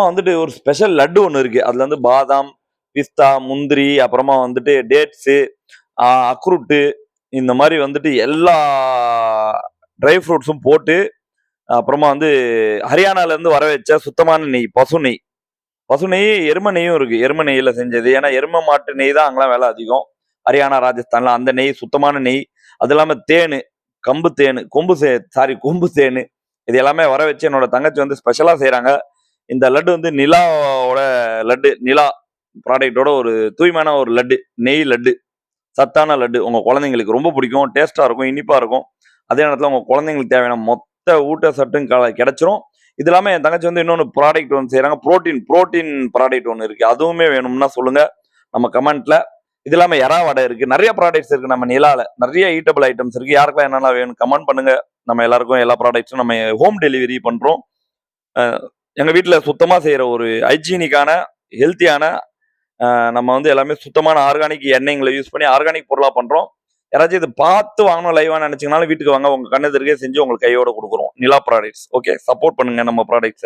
வந்துட்டு ஒரு ஸ்பெஷல் லட்டு ஒண்ணு இருக்கு. அதுல வந்து பாதாம், பிஸ்தா, முந்திரி, அப்புறமா வந்துட்டு டேட்ஸு, அக்ரூட்டு இந்த மாரி வந்துட்டு எல்லா ட்ரை ஃப்ரூட்ஸும் போட்டு, அப்புறமா வந்து ஹரியானால இருந்து வர வச்ச சுத்தமான நெய், பசு நெய். பசு நெய், எரும நெய்யும் இருக்கு. எரும நெய்யில செஞ்சது. ஏன்னா, எரும மாட்டு நெய் தான் அங்கலாம் விலை அதிகம். ஹரியானா, ராஜஸ்தான்ல அந்த நெய், சுத்தமான நெய். அது இல்லாம தேனு, கம்பு தேனு, கொம்பு தேனு. இது எல்லாமே வர வச்சு என்னோட தங்கச்சி வந்து ஸ்பெஷலா செய்றாங்க. இந்த லட்டு வந்து நிலாவோட லட்டு. நிலா ப்ராடக்ட்டோட ஒரு தூய்மையான ஒரு லட்டு. நெய் லட்டு. சத்தான லட்டு. உங்க குழந்தைங்களுக்கு ரொம்ப பிடிக்கும். டேஸ்ட்டா இருக்கும், இனிப்பா இருக்கும். அதே நேரத்தில உங்க குழந்தைங்களுக்கு தேவையான மொத்த ஊட்டச்சத்தும் கிடைச்சிரும். இது இல்லாம என் தங்கச்சி வந்து இன்னொன்னு ப்ராடக்ட் ஒண்ணு செய்றாங்க. புரோட்டீன் ப்ராடக்ட் ஒண்ணு இருக்கு. அதுவுமே வேணும்னா சொல்லுங்க. நம்ம கமெண்ட்ல. இது இல்லாம எறா வடை இருக்கு. நெறைய ப்ராடக்ட்ஸ் இருக்கு நம்ம நிலால. நெறைய ஈட்டபிள் ஐட்டம்ஸ் இருக்கு. யாருக்கெல்லாம் என்னென்ன வேணும் கமெண்ட் பண்ணுங்க. நம்ம எல்லாருக்கும் எல்லா ப்ராடக்ட்ஸும் நம்ம ஹோம் டெலிவரி பண்றோம். அ எங்க வீட்ல சுத்தமா செய்ற ஒரு ஹைஜீனிக்கான, ஹெல்த்தியான நம்ம வந்து எல்லாமே சுத்தமான ஆர்கானிக் எண்ணெய்கள யூஸ் பண்ணி ஆர்கானிக் பொருளா பண்றோம். யாராச்சும் இத பார்த்து வாங்கணும் லைவா நெனச்சீங்கனாலும் வீட்டுக்கு வாங்க. உங்க கண்ணு எதிர்க்கே செஞ்சு உங்களுக்கு கையோட குடுக்குறோம். நிலா ப்ராடக்ட்ஸ். ஓகே. சப்போர்ட் பண்ணுங்க நம்ம ப்ராடக்ட்ஸ.